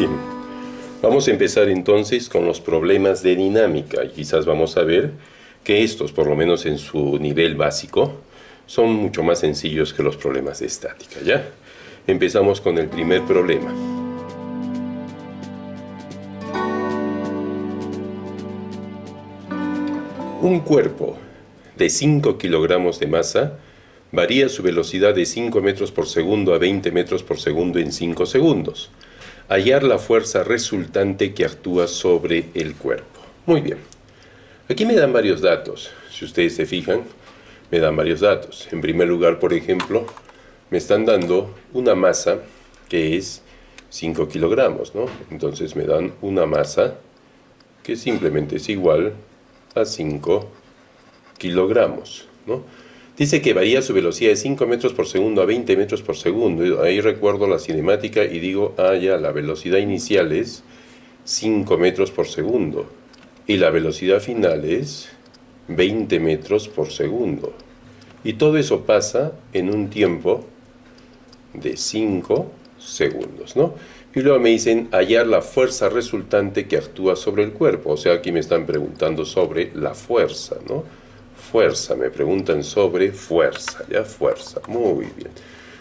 Bien, vamos a empezar entonces con los problemas de dinámica. Y quizás vamos a ver que estos, por lo menos en su nivel básico, son mucho más sencillos que los problemas de estática, ¿ya? Empezamos con el primer problema. Un cuerpo de 5 kilogramos de masa varía su velocidad de 5 metros por segundo a 20 metros por segundo en 5 segundos. Hallar la fuerza resultante que actúa sobre el cuerpo. Muy bien. Aquí me dan varios datos. Si ustedes se fijan, me dan varios datos. En primer lugar, por ejemplo, me están dando una masa que es 5 kilogramos, ¿no? Entonces me dan una masa que simplemente es igual a 5 kilogramos, ¿no? Dice que varía su velocidad de 5 metros por segundo a 20 metros por segundo. Ahí recuerdo la cinemática y digo, ya, la velocidad inicial es 5 metros por segundo. Y la velocidad final es 20 metros por segundo. Y todo eso pasa en un tiempo de 5 segundos, ¿no? Y luego me dicen hallar la fuerza resultante que actúa sobre el cuerpo. O sea, aquí me están preguntando sobre la fuerza, ¿no? Fuerza, me preguntan sobre fuerza, ¿ya? Fuerza, muy bien.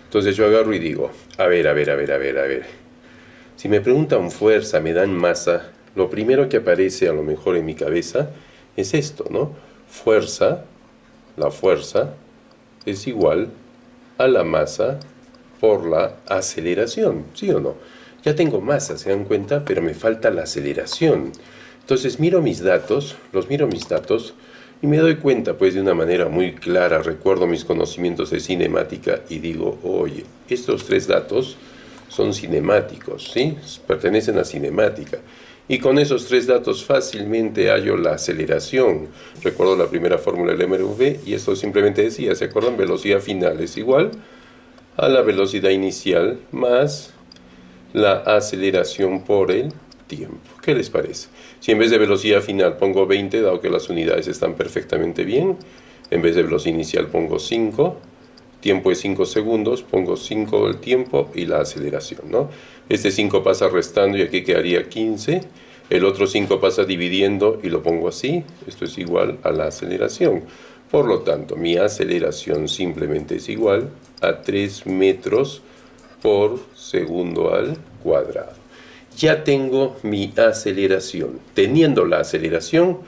Entonces yo agarro y digo, a ver. Si me preguntan fuerza, me dan masa, lo primero que aparece a lo mejor en mi cabeza es esto, ¿no? Fuerza, la fuerza es igual a la masa por la aceleración, ¿sí o no? Ya tengo masa, ¿se dan cuenta? Pero me falta la aceleración. Entonces miro mis datos, y me doy cuenta, pues, de una manera muy clara, recuerdo mis conocimientos de cinemática y digo, oye, estos tres datos son cinemáticos, ¿sí? Pertenecen a cinemática. Y con esos tres datos fácilmente hallo la aceleración. Recuerdo la primera fórmula del MRV y esto simplemente decía, ¿se acuerdan? Velocidad final es igual a la velocidad inicial más la aceleración por el tiempo. ¿Qué les parece? Si en vez de velocidad final pongo 20, dado que las unidades están perfectamente bien, en vez de velocidad inicial pongo 5, tiempo es 5 segundos, pongo 5 el tiempo y la aceleración, ¿no? Este 5 pasa restando y aquí quedaría 15, el otro 5 pasa dividiendo y lo pongo así, esto es igual a la aceleración. Por lo tanto, mi aceleración simplemente es igual a 3 metros por segundo al cuadrado. Ya tengo mi aceleración. Teniendo la aceleración,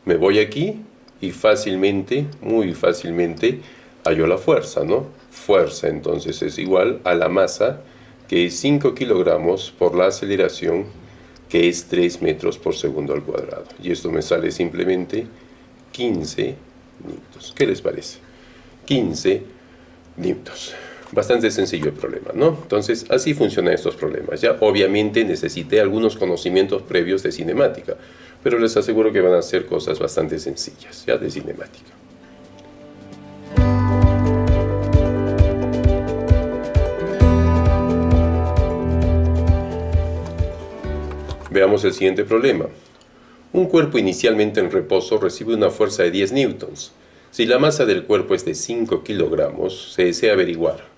me voy aquí y fácilmente, muy fácilmente, hallo la fuerza, ¿no? Fuerza entonces es igual a la masa, que es 5 kilogramos, por la aceleración, que es 3 metros por segundo al cuadrado. Y esto me sale simplemente 15 newtons. ¿Qué les parece? 15 newtons. Bastante sencillo el problema, ¿no? Entonces, así funcionan estos problemas, ¿ya? Obviamente necesité algunos conocimientos previos de cinemática, pero les aseguro que van a ser cosas bastante sencillas, ¿ya? De cinemática. Veamos el siguiente problema. Un cuerpo inicialmente en reposo recibe una fuerza de 10 newtons. Si la masa del cuerpo es de 5 kilogramos, se desea averiguar: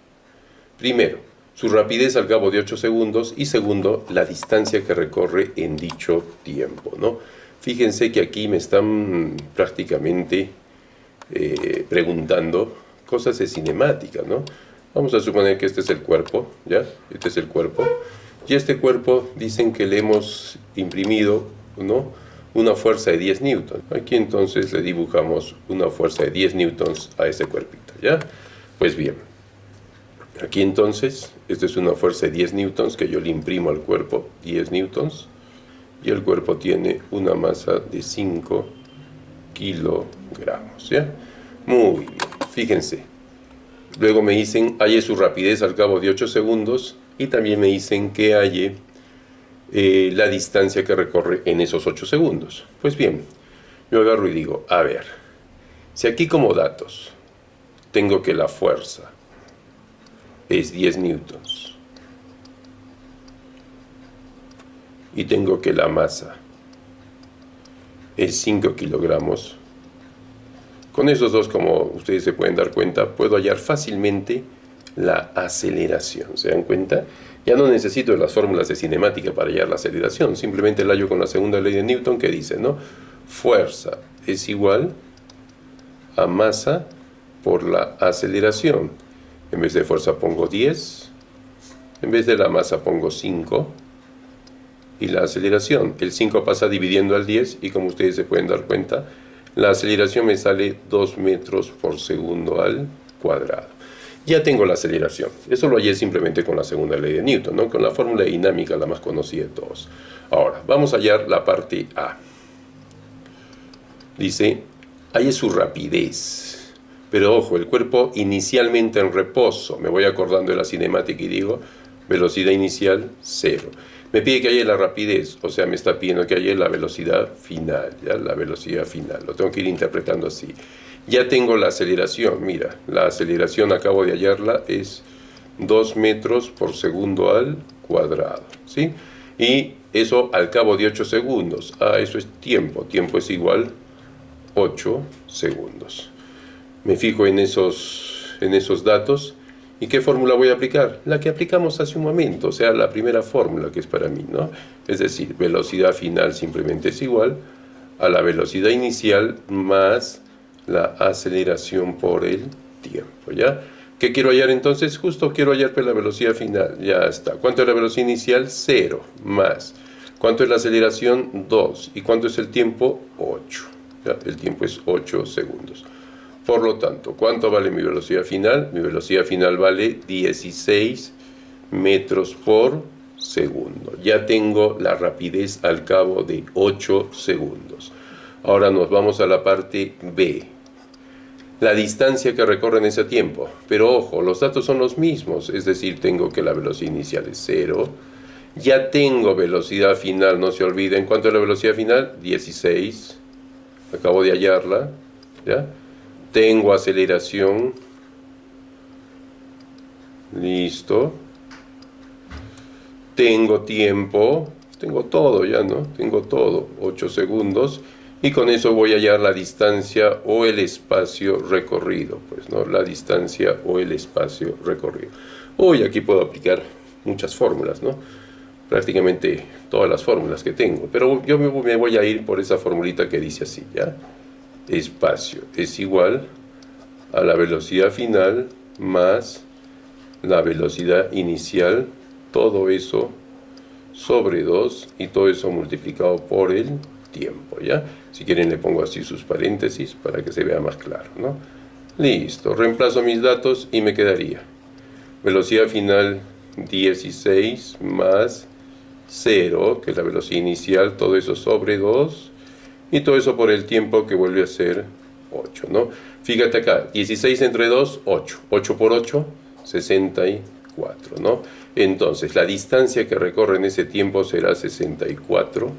primero, su rapidez al cabo de 8 segundos y segundo, la distancia que recorre en dicho tiempo, ¿no? Fíjense que aquí me están prácticamente preguntando cosas de cinemática, ¿no? Vamos a suponer que este es el cuerpo, ¿ya? Este es el cuerpo. Y este cuerpo dicen que le hemos imprimido, ¿no?, una fuerza de 10 newtons. Aquí entonces le dibujamos una fuerza de 10 newtons a este cuerpito, ¿ya? Pues bien. Aquí entonces, esta es una fuerza de 10 newtons que yo le imprimo al cuerpo, 10 newtons, y el cuerpo tiene una masa de 5 kilogramos, ¿ya? Muy bien, fíjense. Luego me dicen, halle su rapidez al cabo de 8 segundos, y también me dicen que halle la distancia que recorre en esos 8 segundos. Pues bien, yo agarro y digo, a ver, si aquí como datos tengo que la fuerza es 10 newtons y tengo que la masa es 5 kilogramos, con esos dos, como ustedes se pueden dar cuenta, puedo hallar fácilmente la aceleración. ¿Se dan cuenta? Ya no necesito las fórmulas de cinemática para hallar la aceleración, simplemente la hallo con la segunda ley de Newton que dice, ¿no? Fuerza es igual a masa por la aceleración. En vez de fuerza pongo 10, en vez de la masa pongo 5, y la aceleración, el 5 pasa dividiendo al 10, y como ustedes se pueden dar cuenta, la aceleración me sale 2 metros por segundo al cuadrado. Ya tengo la aceleración. Eso lo hallé simplemente con la segunda ley de Newton, ¿no? Con la fórmula dinámica, la más conocida de todos. Ahora, vamos a hallar la parte A. Dice, halle su rapidez. Pero ojo, el cuerpo inicialmente en reposo. Me voy acordando de la cinemática y digo, velocidad inicial, 0. Me pide que halle la rapidez, o sea, me está pidiendo que halle la velocidad final, ¿ya? La velocidad final, lo tengo que ir interpretando así. Ya tengo la aceleración, mira, la aceleración acabo de hallarla, es 2 metros por segundo al cuadrado, ¿sí? Y eso al cabo de 8 segundos, eso es tiempo, tiempo es igual 8 segundos. Me fijo en esos datos. ¿Y qué fórmula voy a aplicar? La que aplicamos hace un momento, o sea, la primera fórmula que es para mí, ¿no? Es decir, velocidad final simplemente es igual a la velocidad inicial más la aceleración por el tiempo, ¿ya? ¿Qué quiero hallar entonces? Justo quiero hallar la velocidad final, ya está. ¿Cuánto es la velocidad inicial? 0, más. ¿Cuánto es la aceleración? 2. ¿Y cuánto es el tiempo? 8. ¿Ya? El tiempo es 8 segundos. Por lo tanto, ¿cuánto vale mi velocidad final? Mi velocidad final vale 16 metros por segundo. Ya tengo la rapidez al cabo de 8 segundos. Ahora nos vamos a la parte B. La distancia que recorre en ese tiempo. Pero ojo, los datos son los mismos. Es decir, tengo que la velocidad inicial es 0. Ya tengo velocidad final, no se olviden. ¿Cuánto es la velocidad final? 16. Acabo de hallarla. ¿Ya? Tengo aceleración, listo, tengo tiempo, tengo todo ya, ¿no? Tengo todo, 8 segundos, y con eso voy a hallar la distancia o el espacio recorrido, pues, ¿no? La distancia o el espacio recorrido. Hoy aquí puedo aplicar muchas fórmulas, ¿no? Prácticamente todas las fórmulas que tengo, pero yo me voy a ir por esa formulita que dice así, ¿ya? Espacio es igual a la velocidad final más la velocidad inicial, todo eso sobre 2 y todo eso multiplicado por el tiempo, ¿ya? Si quieren le pongo así sus paréntesis para que se vea más claro, ¿no? Listo, reemplazo mis datos y me quedaría velocidad final 16 más 0, que es la velocidad inicial, todo eso sobre 2, y todo eso por el tiempo que vuelve a ser 8, ¿no? Fíjate acá, 16 entre 2, 8. 8 por 8, 64, ¿no? Entonces, la distancia que recorre en ese tiempo será 64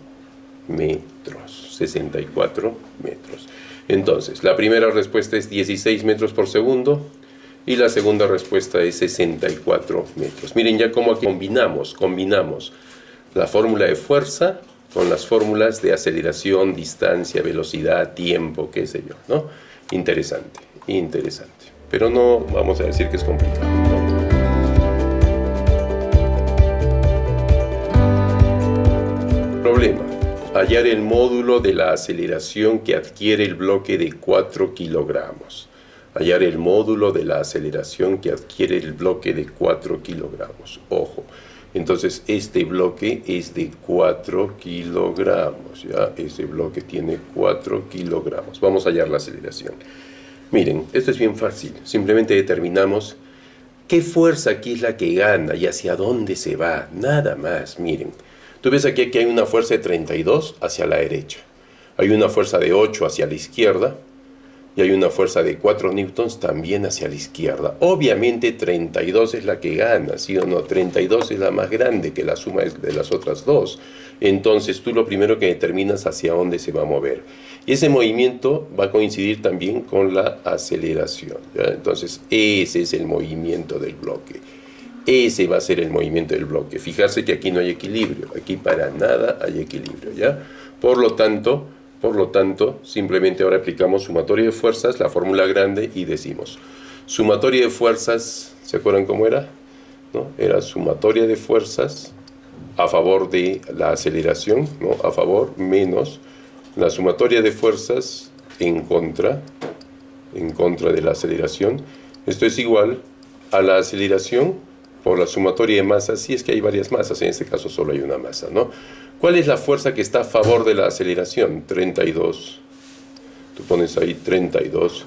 metros. 64 metros. Entonces, la primera respuesta es 16 metros por segundo y la segunda respuesta es 64 metros. Miren ya cómo aquí combinamos la fórmula de fuerza con las fórmulas de aceleración, distancia, velocidad, tiempo, qué sé yo, ¿no? Interesante, interesante. Pero no vamos a decir que es complicado, ¿no? Problema. Hallar el módulo de la aceleración que adquiere el bloque de 4 kilogramos. Hallar el módulo de la aceleración que adquiere el bloque de 4 kilogramos. Ojo. Entonces, este bloque es de 4 kilogramos, ¿ya? Este bloque tiene 4 kilogramos. Vamos a hallar la aceleración. Miren, esto es bien fácil. Simplemente determinamos qué fuerza aquí es la que gana y hacia dónde se va. Nada más, miren. Tú ves aquí que hay una fuerza de 32 hacia la derecha. Hay una fuerza de 8 hacia la izquierda. Y hay una fuerza de 4 newtons también hacia la izquierda. Obviamente 32 es la que gana, ¿sí o no? 32 es la más grande que la suma de las otras dos. Entonces tú lo primero que determinas hacia dónde se va a mover. Y ese movimiento va a coincidir también con la aceleración, ¿ya? Entonces ese es el movimiento del bloque. Ese va a ser el movimiento del bloque. Fijarse que aquí no hay equilibrio. Aquí para nada hay equilibrio, ¿ya? Por lo tanto, simplemente ahora aplicamos sumatoria de fuerzas, la fórmula grande, y decimos, sumatoria de fuerzas, ¿se acuerdan cómo era? ¿no? Era sumatoria de fuerzas a favor de la aceleración, ¿no? A favor menos la sumatoria de fuerzas en contra de la aceleración. Esto es igual a la aceleración por la sumatoria de masas, si es que hay varias masas, en este caso solo hay una masa, ¿no? ¿Cuál es la fuerza que está a favor de la aceleración? 32. Tú pones ahí 32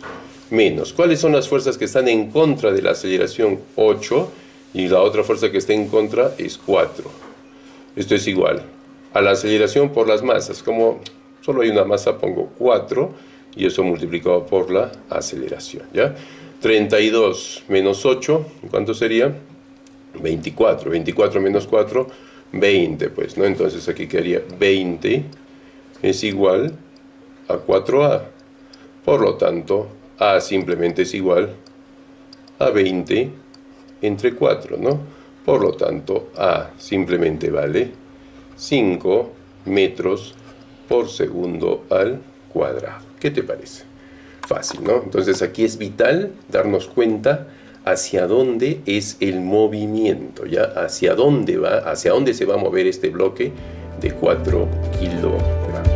menos. ¿Cuáles son las fuerzas que están en contra de la aceleración? 8. Y la otra fuerza que está en contra es 4. Esto es igual a la aceleración por las masas. Como solo hay una masa, pongo 4 y eso multiplicado por la aceleración, ¿ya? 32 menos 8, ¿cuánto sería? 24. 24 menos 4, 20, pues, ¿no? Entonces aquí quedaría 20 es igual a 4A. Por lo tanto, A simplemente es igual a 20 entre 4, ¿no? Por lo tanto, A simplemente vale 5 metros por segundo al cuadrado. ¿Qué te parece? Fácil, ¿no? Entonces aquí es vital darnos cuenta hacia dónde es el movimiento, ¿ya? Hacia dónde va, hacia dónde se va a mover este bloque de 4 kilogramos.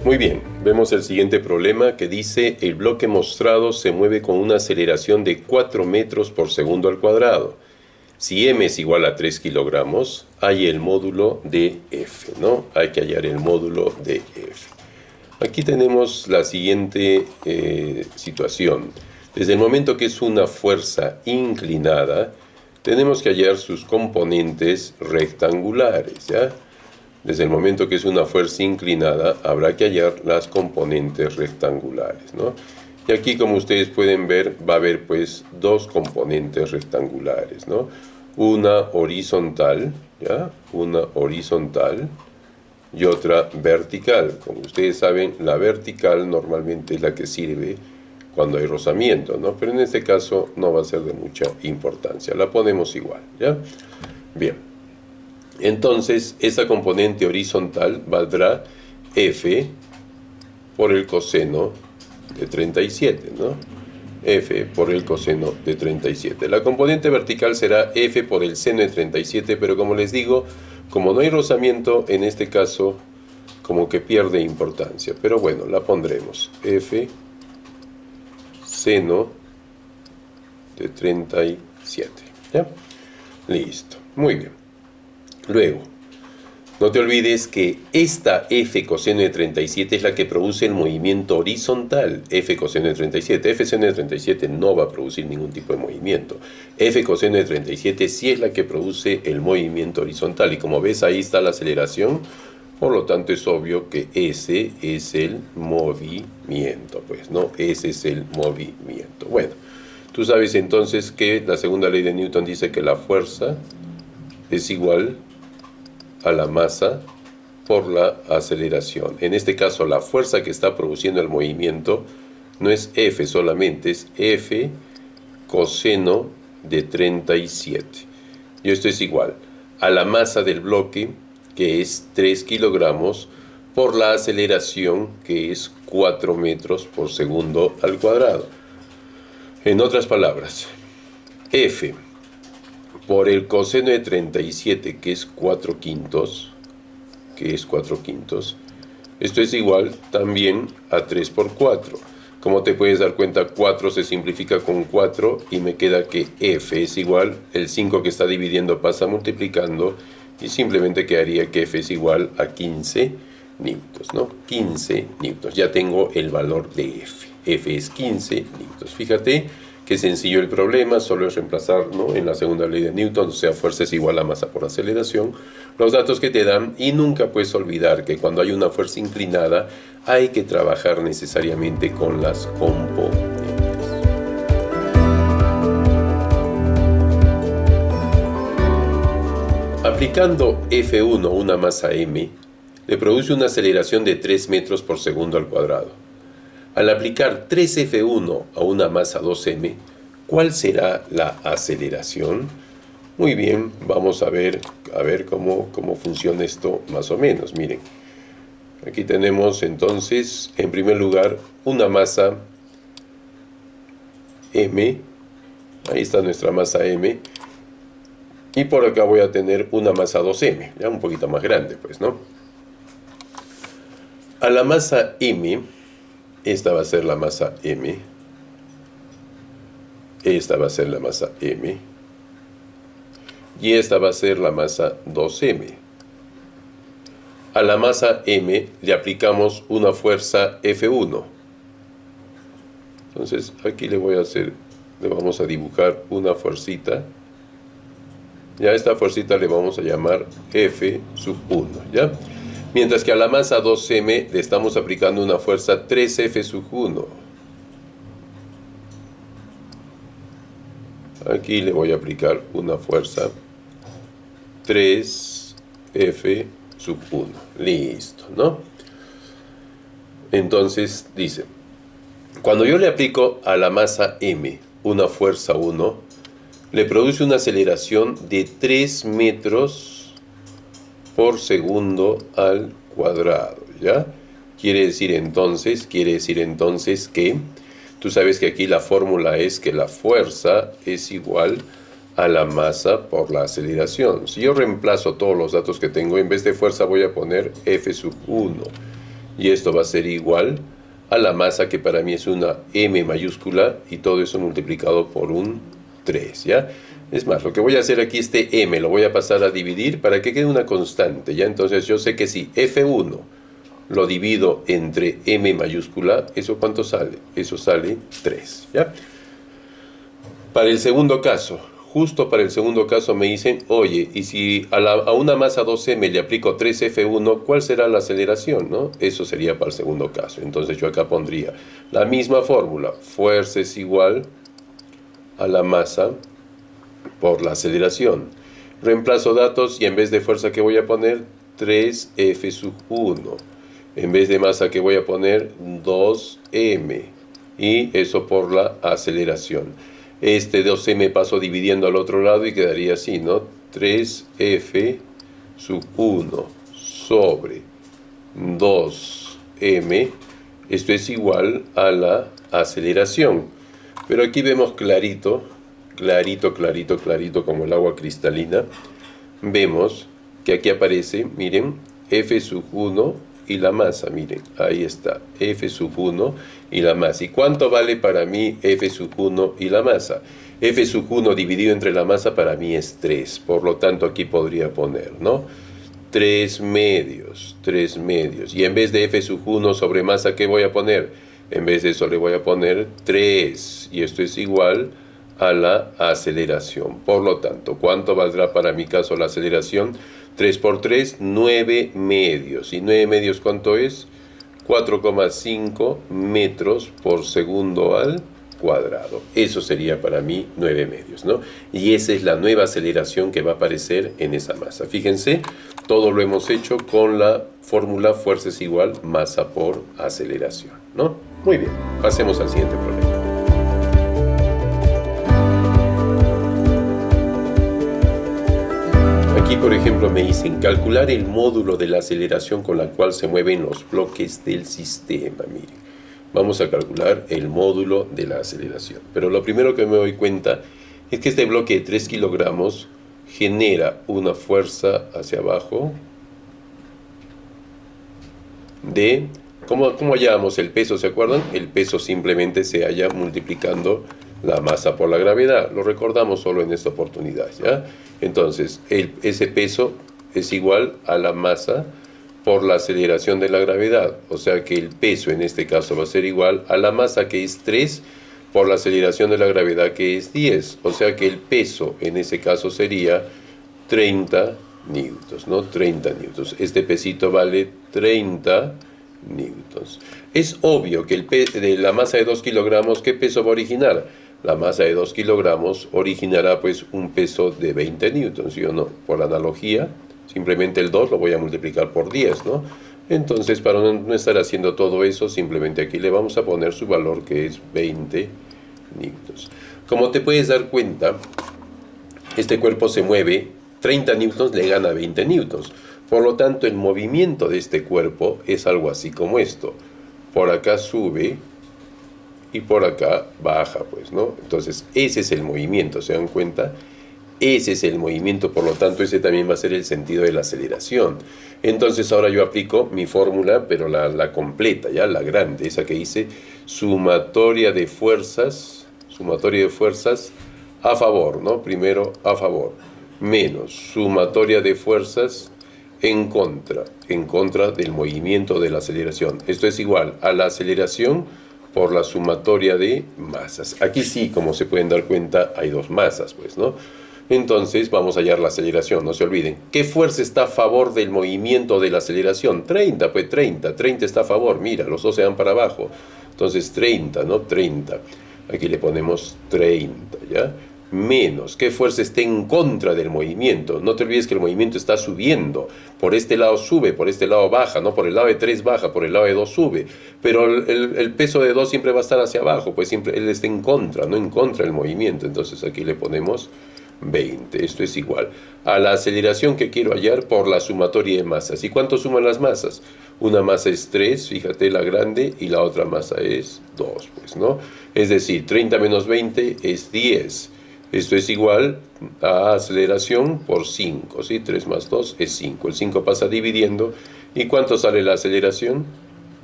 Muy bien, vemos el siguiente problema que dice: el bloque mostrado se mueve con una aceleración de 4 metros por segundo al cuadrado. Si m es igual a 3 kilogramos, hay el módulo de F, ¿no? Hay que hallar el módulo de F. Aquí tenemos la siguiente situación. Desde el momento que es una fuerza inclinada, tenemos que hallar sus componentes rectangulares, ¿ya? Desde el momento que es una fuerza inclinada, habrá que hallar las componentes rectangulares, ¿no? Y aquí, como ustedes pueden ver, va a haber pues dos componentes rectangulares, ¿no? Una horizontal, ¿ya? Una horizontal y otra vertical. Como ustedes saben, la vertical normalmente es la que sirve cuando hay rozamiento, ¿no? Pero en este caso no va a ser de mucha importancia. La ponemos igual, ¿ya? Bien. Entonces, esa componente horizontal valdrá F por el coseno de 37, ¿no? F por el coseno de 37. La componente vertical será F por el seno de 37, pero como les digo, como no hay rozamiento, en este caso como que pierde importancia. Pero bueno, la pondremos. F seno de 37. ¿Ya? Listo. Muy bien. Luego, no te olvides que esta F coseno de 37 es la que produce el movimiento horizontal. F coseno de 37. F seno de 37 no va a producir ningún tipo de movimiento. F coseno de 37 sí es la que produce el movimiento horizontal. Y como ves, ahí está la aceleración. Por lo tanto, es obvio que ese es el movimiento. Pues, ¿no? Ese es el movimiento. Bueno, tú sabes entonces que la segunda ley de Newton dice que la fuerza es igual a la masa por la aceleración. En este caso, la fuerza que está produciendo el movimiento no es F solamente, es F coseno de 37. Y esto es igual a la masa del bloque, que es 3 kilogramos, por la aceleración, que es 4 metros por segundo al cuadrado. En otras palabras, F por el coseno de 37, que es 4 quintos, esto es igual también a 3 por 4. Como te puedes dar cuenta, 4 se simplifica con 4 y me queda que F es igual, el 5 que está dividiendo pasa multiplicando y simplemente quedaría que F es igual a 15 newtons, ¿no? 15 newtons. Ya tengo el valor de F. F es 15 newtons. Fíjate qué sencillo el problema, solo es reemplazar, ¿no?, en la segunda ley de Newton, o sea, fuerza es igual a masa por aceleración, los datos que te dan, y nunca puedes olvidar que cuando hay una fuerza inclinada hay que trabajar necesariamente con las componentes. Aplicando F1 a una masa m, le produce una aceleración de 3 metros por segundo al cuadrado. Al aplicar 3F1 a una masa 2m, ¿cuál será la aceleración? Muy bien, vamos a ver cómo funciona esto más o menos. Miren, aquí tenemos entonces, en primer lugar, una masa M. Ahí está nuestra masa M. Y por acá voy a tener una masa 2M, ya un poquito más grande, pues, ¿no? A la masa M, esta va a ser la masa M. Esta va a ser la masa M. Y esta va a ser la masa 2M. A la masa M le aplicamos una fuerza F1. Entonces aquí le vamos a dibujar una fuercita. Ya a esta fuercita le vamos a llamar F sub 1, ¿ya? Mientras que a la masa 2M le estamos aplicando una fuerza 3F sub 1. Aquí le voy a aplicar una fuerza 3F sub 1. Listo, ¿no? Entonces dice, cuando yo le aplico a la masa M una fuerza 1, le produce una aceleración de 3 metros por segundo al cuadrado, ¿ya? Quiere decir entonces que tú sabes que aquí la fórmula es que la fuerza es igual a la masa por la aceleración. Si yo reemplazo todos los datos que tengo, en vez de fuerza voy a poner F sub 1. Y esto va a ser igual a la masa, que para mí es una M mayúscula, y todo eso multiplicado por un 3, ¿ya? Es más, lo que voy a hacer aquí, este M lo voy a pasar a dividir para que quede una constante, ¿ya? Entonces yo sé que si F1 lo divido entre M mayúscula, ¿eso cuánto sale? Eso sale 3, ¿ya? Para el segundo caso, justo para el segundo caso me dicen, oye, y si a una masa 2M le aplico 3F1, ¿cuál será la aceleración, no? Eso sería para el segundo caso. Entonces yo acá pondría la misma fórmula, fuerza es igual a la masa por la aceleración. Reemplazo datos y en vez de fuerza, ¿qué voy a poner? 3F sub 1. En vez de masa, ¿qué voy a poner? 2M. Y eso por la aceleración. Este 2M paso dividiendo al otro lado y quedaría así, ¿no? 3F sub 1 sobre 2M. Esto es igual a la aceleración. Pero aquí vemos clarito como el agua cristalina. Vemos que aquí aparece, miren, F sub 1 y la masa, miren, ahí está, F sub 1 y la masa. ¿Y cuánto vale para mí F sub 1 y la masa? F sub 1 dividido entre la masa para mí es 3, por lo tanto aquí podría poner, ¿no? 3 medios. Y en vez de F sub 1 sobre masa, ¿qué voy a poner? En vez de eso le voy a poner 3, y esto es igual a la aceleración. Por lo tanto, ¿cuánto valdrá para mi caso la aceleración? 3 por 3, 9 medios. ¿Y 9 medios cuánto es? 4,5 metros por segundo al cuadrado. Eso sería para mí 9 medios, ¿no? Y esa es la nueva aceleración que va a aparecer en esa masa. Fíjense, todo lo hemos hecho con la fórmula fuerza es igual masa por aceleración, ¿no? Muy bien, pasemos al siguiente problema. Aquí, por ejemplo, me dicen calcular el módulo de la aceleración con la cual se mueven los bloques del sistema. Miren, vamos a calcular el módulo de la aceleración. Pero lo primero que me doy cuenta es que este bloque de 3 kilogramos genera una fuerza hacia abajo de... ¿Cómo hallábamos el peso? ¿Se acuerdan? El peso simplemente se halla multiplicando la masa por la gravedad. Lo recordamos solo en esta oportunidad, ¿ya? Entonces, ese peso es igual a la masa por la aceleración de la gravedad. O sea que el peso en este caso va a ser igual a la masa, que es 3, por la aceleración de la gravedad, que es 10. O sea que el peso en ese caso sería 30 newtons, ¿no? 30 newtons. Este pesito vale 30 newtons. Es obvio que de la masa de 2 kilogramos, ¿qué peso va a originar? La masa de 2 kilogramos originará pues un peso de 20 newtons, ¿sí o no? Por analogía, simplemente el 2 lo voy a multiplicar por 10, ¿no? Entonces, para no estar haciendo todo eso, simplemente aquí le vamos a poner su valor, que es 20 newtons. Como te puedes dar cuenta, este cuerpo se mueve, 30 newtons le gana 20 newtons. Por lo tanto, el movimiento de este cuerpo es algo así como esto. Por acá sube y por acá baja, pues, ¿no? Entonces, ese es el movimiento, ¿se dan cuenta? Ese es el movimiento, por lo tanto, ese también va a ser el sentido de la aceleración. Entonces, ahora yo aplico mi fórmula, pero la completa, ¿ya? La grande, esa que dice sumatoria de fuerzas a favor, ¿no? Primero a favor, menos sumatoria de fuerzas en contra del movimiento de la aceleración. Esto es igual a la aceleración por la sumatoria de masas. Aquí sí, como se pueden dar cuenta, hay dos masas, pues, ¿no? Entonces vamos a hallar la aceleración, no se olviden. ¿Qué fuerza está a favor del movimiento de la aceleración? 30, pues 30 está a favor, mira, los dos se van para abajo. Entonces 30, ¿no? 30. Aquí le ponemos 30, ¿ya? Menos, ¿qué fuerza está en contra del movimiento? No te olvides que el movimiento está subiendo. Por este lado sube, por este lado baja, ¿no? Por el lado de 3 baja, por el lado de 2 sube. Pero el peso de 2 siempre va a estar hacia abajo, pues siempre él está en contra, no en contra del movimiento. Entonces aquí le ponemos 20. Esto es igual a la aceleración que quiero hallar por la sumatoria de masas. ¿Y cuánto suman las masas? Una masa es 3, fíjate, la grande, y la otra masa es 2, pues, ¿no? Es decir, 30 menos 20 es 10. Esto es igual a aceleración por 5, ¿sí? 3 más 2 es 5. El 5 pasa dividiendo. ¿Y cuánto sale la aceleración?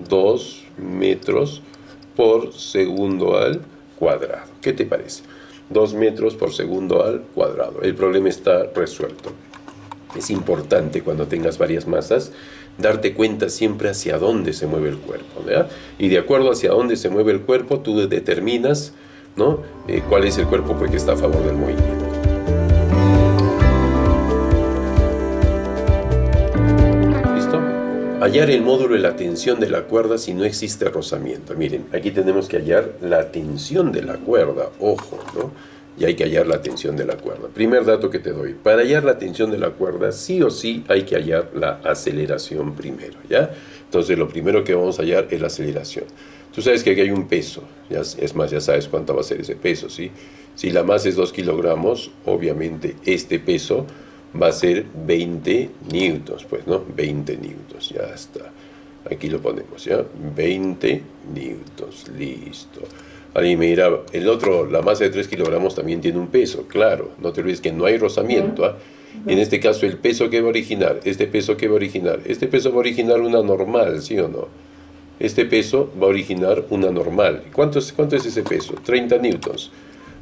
2 metros por segundo al cuadrado. ¿Qué te parece? 2 metros por segundo al cuadrado. El problema está resuelto. Es importante cuando tengas varias masas darte cuenta siempre hacia dónde se mueve el cuerpo, ¿verdad? Y de acuerdo hacia dónde se mueve el cuerpo, tú determinas, ¿no? Cuál es el cuerpo que está a favor del movimiento. ¿Listo? Hallar el módulo de la tensión de la cuerda si no existe rozamiento. Miren, aquí tenemos que hallar la tensión de la cuerda, ojo, ¿no? Y hay que hallar la tensión de la cuerda. Primer dato que te doy, para hallar la tensión de la cuerda, sí o sí hay que hallar la aceleración primero, ¿ya? Entonces lo primero que vamos a hallar es la aceleración. Tú sabes que aquí hay un peso, ¿ya? Es más, ya sabes cuánto va a ser ese peso, ¿sí? Si la masa es 2 kilogramos, obviamente este peso va a ser 20 newtons, pues, ¿no? 20 newtons, ya está. Aquí lo ponemos, ¿ya? 20 newtons, listo. Alguien me dirá, el otro, la masa de 3 kilogramos también tiene un peso, claro. No te olvides que no hay rozamiento, ¿ah? En este caso, el peso que va a originar, este peso que va a originar, este peso va a originar una normal, ¿sí o no? Este peso va a originar una normal. ¿Cuánto es ese peso? 30 newtons.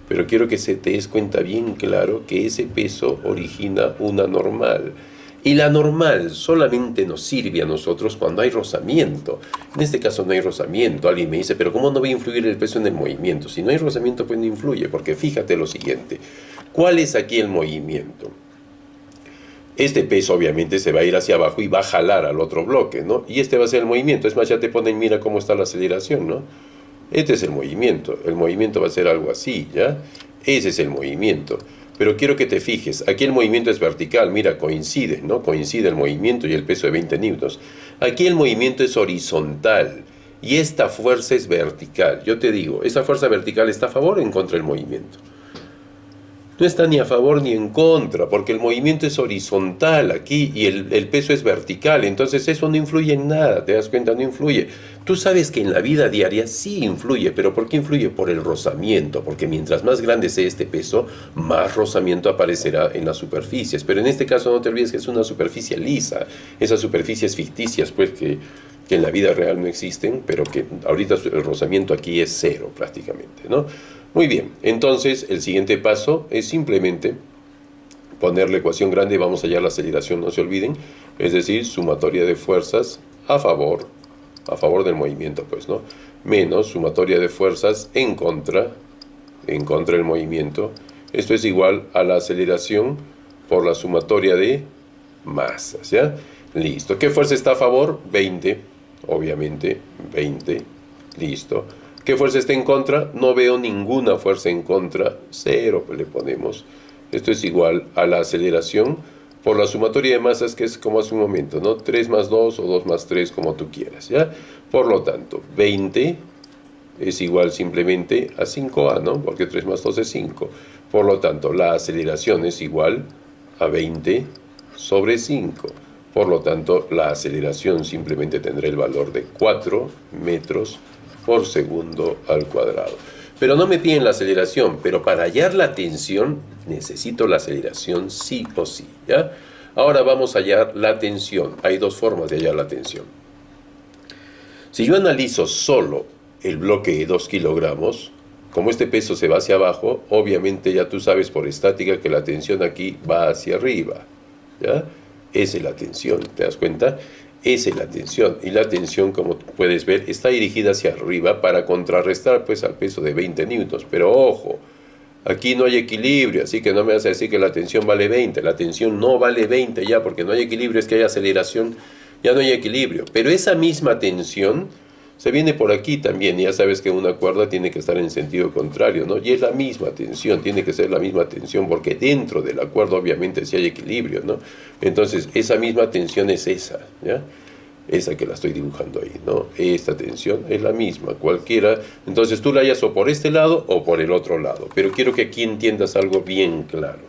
Pero quiero que se te des cuenta bien claro que ese peso origina una normal. Y la normal solamente nos sirve a nosotros cuando hay rozamiento. En este caso no hay rozamiento. Alguien me dice, pero ¿cómo no va a influir el peso en el movimiento? Si no hay rozamiento, pues no influye, porque fíjate lo siguiente. ¿Cuál es aquí el movimiento? Este peso obviamente se va a ir hacia abajo y va a jalar al otro bloque, ¿no? Y este va a ser el movimiento. Es más, ya te ponen, mira cómo está la aceleración, ¿no? Este es el movimiento. El movimiento va a ser algo así, ¿ya? Ese es el movimiento. Pero quiero que te fijes, aquí el movimiento es vertical, mira, coincide, ¿no? Coincide el movimiento y el peso de 20 newtons. Aquí el movimiento es horizontal y esta fuerza es vertical. Yo te digo, ¿esa fuerza vertical está a favor o en contra del movimiento? No está ni a favor ni en contra, porque el movimiento es horizontal aquí y el peso es vertical, entonces eso no influye en nada, ¿te das cuenta? No influye. Tú sabes que en la vida diaria sí influye, pero ¿por qué influye? Por el rozamiento, porque mientras más grande sea este peso, más rozamiento aparecerá en las superficies, pero en este caso no te olvides que es una superficie lisa, esas superficies ficticias pues que en la vida real no existen, pero que ahorita el rozamiento aquí es cero prácticamente, ¿no? Muy bien, entonces el siguiente paso es simplemente poner la ecuación grande y vamos a hallar la aceleración, no se olviden, es decir, sumatoria de fuerzas a favor del movimiento, pues, ¿no? Menos sumatoria de fuerzas en contra del movimiento. Esto es igual a la aceleración por la sumatoria de masas, ¿ya? Listo. ¿Qué fuerza está a favor? 20, obviamente, 20, listo. ¿Qué fuerza está en contra? No veo ninguna fuerza en contra, 0 pues le ponemos. Esto es igual a la aceleración por la sumatoria de masas, que es como hace un momento, ¿no? 3 más 2 o 2 más 3, como tú quieras, ¿ya? Por lo tanto, 20 es igual simplemente a 5A, ¿no? Porque 3 más 2 es 5. Por lo tanto, la aceleración es igual a 20 sobre 5. Por lo tanto, la aceleración simplemente tendrá el valor de 4 metros por segundo al cuadrado. Pero no me piden la aceleración, pero para hallar la tensión necesito la aceleración sí o sí, ¿ya? Ahora vamos a hallar la tensión. Hay dos formas de hallar la tensión. Si yo analizo solo el bloque de 2 kilogramos, como este peso se va hacia abajo, obviamente ya tú sabes por estática que la tensión aquí va hacia arriba, ¿ya? Esa es la tensión, ¿te das cuenta? Esa es la tensión. Y la tensión, como puedes ver, está dirigida hacia arriba para contrarrestar pues al peso de 20 newtons. Pero ojo, aquí no hay equilibrio, así que no me vas a decir que la tensión vale 20. La tensión no vale 20 ya, porque no hay equilibrio, es que hay aceleración, ya no hay equilibrio. Pero esa misma tensión se viene por aquí también, y ya sabes que una cuerda tiene que estar en sentido contrario, ¿no? Y es la misma tensión, tiene que ser la misma tensión, porque dentro de la cuerda obviamente sí hay equilibrio, ¿no? Entonces, esa misma tensión es esa, ¿ya? Esa que la estoy dibujando ahí, ¿no? Esta tensión es la misma, cualquiera. Entonces tú la hallas o por este lado o por el otro lado. Pero quiero que aquí entiendas algo bien claro.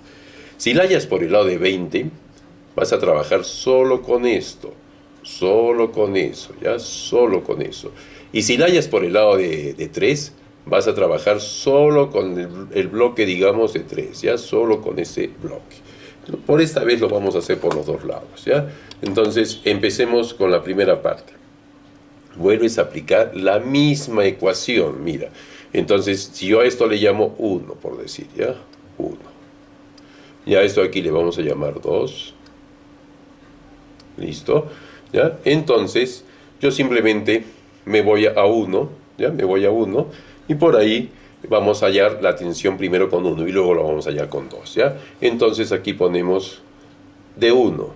Si la hallas por el lado de 20, vas a trabajar solo con esto. Solo con eso, ¿ya? Solo con eso. Y si la hallas por el lado de 3, vas a trabajar solo con el bloque, digamos, de 3, ¿ya? Solo con ese bloque. Por esta vez lo vamos a hacer por los dos lados, ¿ya? Entonces, empecemos con la primera parte. Vuelves a aplicar la misma ecuación, mira. Entonces, si yo a esto le llamo 1, por decir, ¿ya? 1. Y a esto aquí le vamos a llamar 2. ¿Listo? ¿Ya? Entonces, yo simplemente me voy a 1, ¿ya? Me voy a 1 y por ahí vamos a hallar la tensión primero con 1 y luego lo vamos a hallar con 2, ¿ya? Entonces aquí ponemos de 1.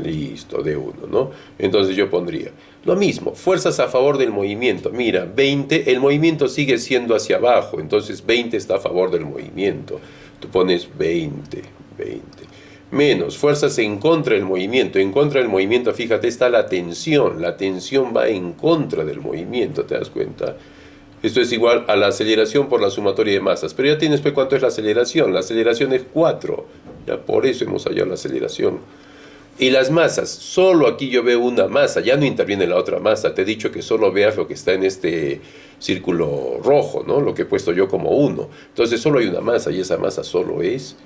Listo, de 1, ¿no? Entonces yo pondría lo mismo, fuerzas a favor del movimiento. Mira, 20, el movimiento sigue siendo hacia abajo, entonces 20 está a favor del movimiento. Tú pones 20. Menos fuerzas en contra del movimiento. En contra del movimiento, fíjate, está la tensión. La tensión va en contra del movimiento, ¿te das cuenta? Esto es igual a la aceleración por la sumatoria de masas. Pero ya tienes pues cuánto es la aceleración. La aceleración es 4. Ya por eso hemos hallado la aceleración. Y las masas, solo aquí yo veo una masa, ya no interviene la otra masa. Te he dicho que solo veas lo que está en este círculo rojo, ¿no? Lo que he puesto yo como 1. Entonces solo hay una masa y esa masa solo es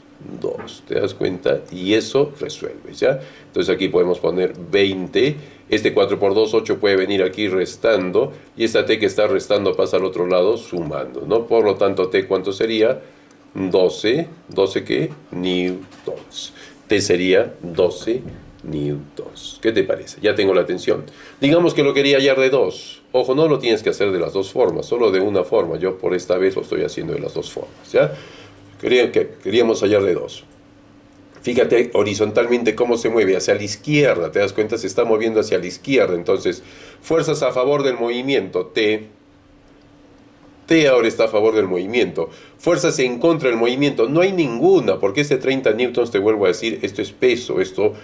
2. ¿Te das cuenta? Y eso resuelves, ¿ya? Entonces aquí podemos poner 20. Este 4 por 2, 8 puede venir aquí restando. Y esta T que está restando pasa al otro lado sumando, ¿no? Por lo tanto, T, ¿cuánto sería? 12. ¿12 qué? Newtons. T sería 12 newtons. ¿Qué te parece? Ya tengo la tensión. Digamos que lo quería hallar de 2. Ojo, no lo tienes que hacer de las dos formas, solo de una forma. Yo por esta vez lo estoy haciendo de las dos formas, ¿ya? Queríamos hallar de 2. Fíjate horizontalmente cómo se mueve hacia la izquierda. ¿Te das cuenta? Se está moviendo hacia la izquierda. Entonces, fuerzas a favor del movimiento, T. T ahora está a favor del movimiento. Fuerzas en contra del movimiento, no hay ninguna, porque este 30 newtons, te vuelvo a decir, esto es peso, esto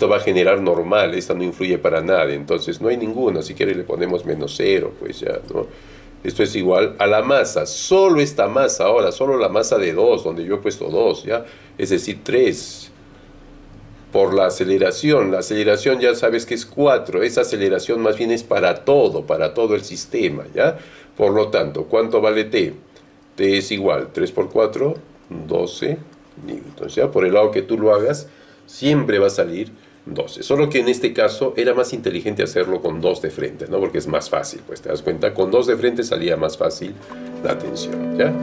va a generar normal, esta no influye para nada, entonces no hay ninguna. Si quieres le ponemos menos 0, pues ya, ¿no? Esto es igual a la masa, solo esta masa ahora, solo la masa de 2, donde yo he puesto 2, ¿ya? Es decir, 3. Por la aceleración ya sabes que es 4, esa aceleración más bien es para todo el sistema, ¿ya? Por lo tanto, ¿cuánto vale T? T es igual, 3 por 4, 12 newtons, ¿ya? Por el lado que tú lo hagas, siempre va a salir 12. Solo que en este caso era más inteligente hacerlo con 2 de frente, ¿no? Porque es más fácil, pues te das cuenta, con 2 de frente salía más fácil la tensión, ¿ya?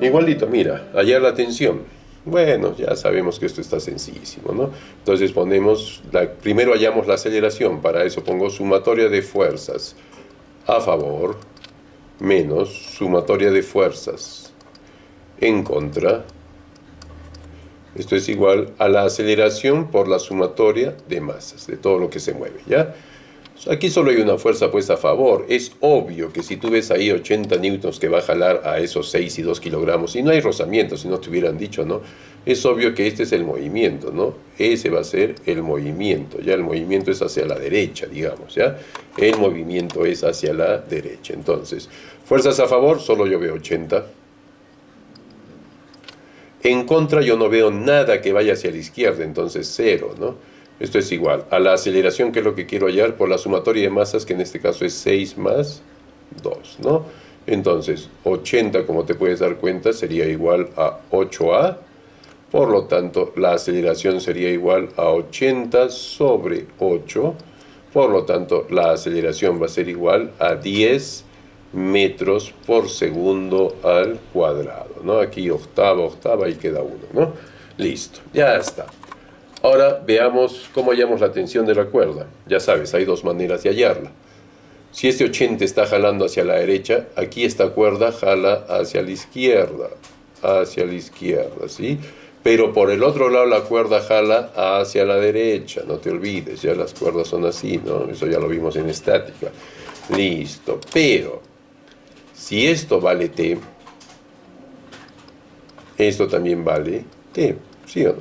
Igualito, mira, hallar la tensión. Bueno, ya sabemos que esto está sencillísimo, ¿no? Entonces primero hallamos la aceleración, para eso pongo sumatoria de fuerzas a favor menos sumatoria de fuerzas en contra. Esto es igual a la aceleración por la sumatoria de masas, de todo lo que se mueve, ¿ya? Aquí solo hay una fuerza puesta a favor. Es obvio que si tú ves ahí 80 newtons que va a jalar a esos 6 y 2 kilogramos, y no hay rozamiento, si no te hubieran dicho, ¿no? Es obvio que este es el movimiento, ¿no? Ese va a ser el movimiento, ya el movimiento es hacia la derecha, digamos, ¿ya? El movimiento es hacia la derecha. Entonces, fuerzas a favor, solo yo veo 80. En contra yo no veo nada que vaya hacia la izquierda, entonces 0, ¿no? Esto es igual a la aceleración, que es lo que quiero hallar, por la sumatoria de masas, que en este caso es 6 más 2, ¿no? Entonces, 80, como te puedes dar cuenta, sería igual a 8A. Por lo tanto, la aceleración sería igual a 80 sobre 8. Por lo tanto, la aceleración va a ser igual a 10 metros por segundo al cuadrado, ¿no? Aquí octava, y queda 1, ¿no? Listo, ya está. Ahora veamos cómo hallamos la tensión de la cuerda. Ya sabes, hay dos maneras de hallarla. Si este 80 está jalando hacia la derecha, aquí esta cuerda jala hacia la izquierda, ¿sí? Pero por el otro lado la cuerda jala hacia la derecha, no te olvides, ya las cuerdas son así, ¿no? Eso ya lo vimos en estática. Listo, pero si esto vale T, esto también vale T, ¿sí o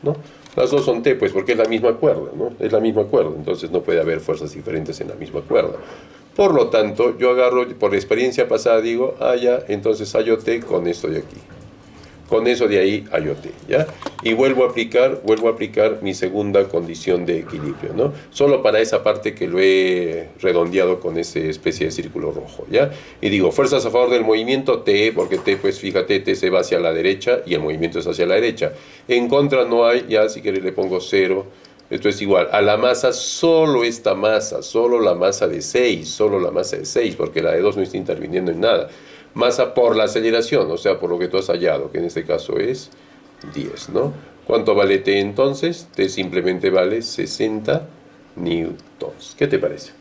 no? Las dos son T, pues porque es la misma cuerda, ¿no? Es la misma cuerda, entonces no puede haber fuerzas diferentes en la misma cuerda. Por lo tanto, yo agarro, por la experiencia pasada, digo, ya, entonces hallo T con esto de aquí. Con eso de ahí hallo T, ¿ya? Y vuelvo a aplicar mi segunda condición de equilibrio, ¿no? Solo para esa parte que lo he redondeado con esa especie de círculo rojo, ¿ya? Y digo, fuerzas a favor del movimiento, T, porque T, pues fíjate, T se va hacia la derecha y el movimiento es hacia la derecha. En contra no hay, ya, si quieres le pongo 0. Esto es igual a la masa, solo esta masa, solo la masa de 6, porque la de 2 no está interviniendo en nada. Masa por la aceleración, o sea, por lo que tú has hallado, que en este caso es 10, ¿no? ¿Cuánto vale T entonces? T simplemente vale 60 newtons. ¿Qué te parece?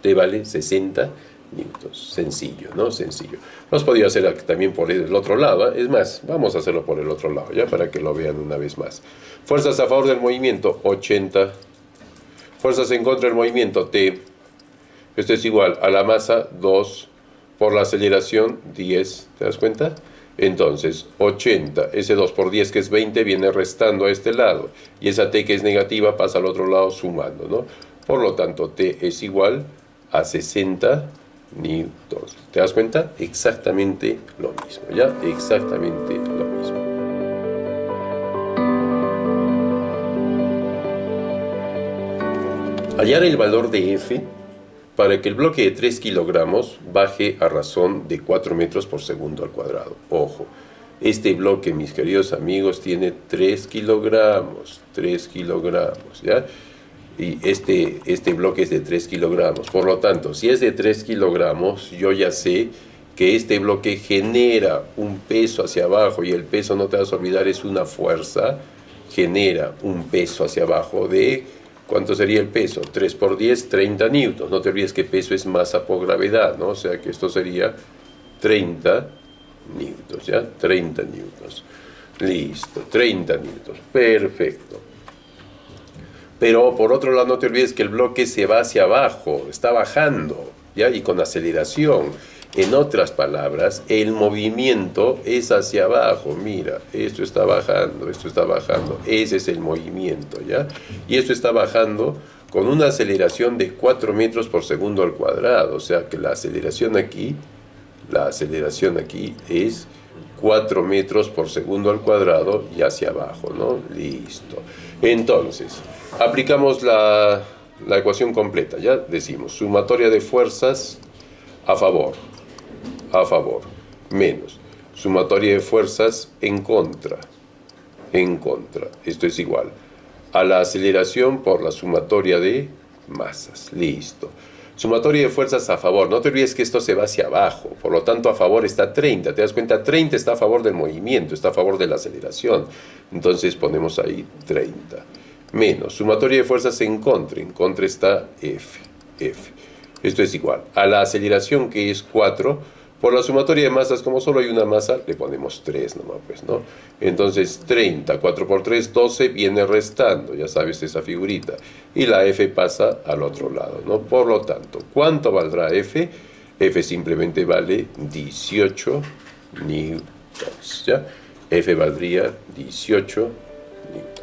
T vale 60 newtons. Sencillo, ¿no? Sencillo. Lo has podido hacer también por el otro lado, ¿eh? Es más, vamos a hacerlo por el otro lado, ya, para que lo vean una vez más. Fuerzas a favor del movimiento, 80. Fuerzas en contra del movimiento, T. Esto es igual a la masa, 2. Por la aceleración, 10, ¿te das cuenta? Entonces, 80, ese 2 por 10 que es 20 viene restando a este lado, y esa T que es negativa pasa al otro lado sumando, ¿no? Por lo tanto, T es igual a 60 newtons. ¿Te das cuenta? Exactamente lo mismo, ¿ya? Exactamente lo mismo. Hallar el valor de F para que el bloque de 3 kilogramos baje a razón de 4 metros por segundo al cuadrado. Ojo, este bloque, mis queridos amigos, tiene 3 kilogramos, ¿ya? Y este bloque es de 3 kilogramos. Por lo tanto, si es de 3 kilogramos, yo ya sé que este bloque genera un peso hacia abajo, y el peso, no te vas a olvidar, es una fuerza, genera un peso hacia abajo de... ¿Cuánto sería el peso? 3 por 10, 30 newtons. No te olvides que peso es masa por gravedad, ¿no? O sea que esto sería 30 newtons, ¿ya? 30 newtons. Listo, 30 newtons. Perfecto. Pero por otro lado, no te olvides que el bloque se va hacia abajo, está bajando, ¿ya? Y con aceleración. En otras palabras, el movimiento es hacia abajo. Mira, esto está bajando, ese es el movimiento, ¿ya? Y esto está bajando con una aceleración de 4 metros por segundo al cuadrado, o sea que la aceleración aquí es 4 metros por segundo al cuadrado y hacia abajo, ¿no? Listo. Entonces, aplicamos la ecuación completa, ¿ya? Decimos, sumatoria de fuerzas a favor, menos sumatoria de fuerzas en contra. Esto es igual a la aceleración por la sumatoria de masas. Listo. Sumatoria de fuerzas a favor. No te olvides que esto se va hacia abajo. Por lo tanto, a favor está 30. ¿Te das cuenta? 30 está a favor del movimiento, está a favor de la aceleración. Entonces ponemos ahí 30. Menos sumatoria de fuerzas en contra. En contra está F. Esto es igual a la aceleración, que es 4, por la sumatoria de masas. Como solo hay una masa, le ponemos 3 nomás, pues, ¿no? Entonces 30, 4 por 3, 12, viene restando, ya sabes esa figurita. Y la F pasa al otro lado, ¿no? Por lo tanto, ¿cuánto valdrá F? F simplemente vale 18 newtons, ¿ya? F valdría 18 newtons.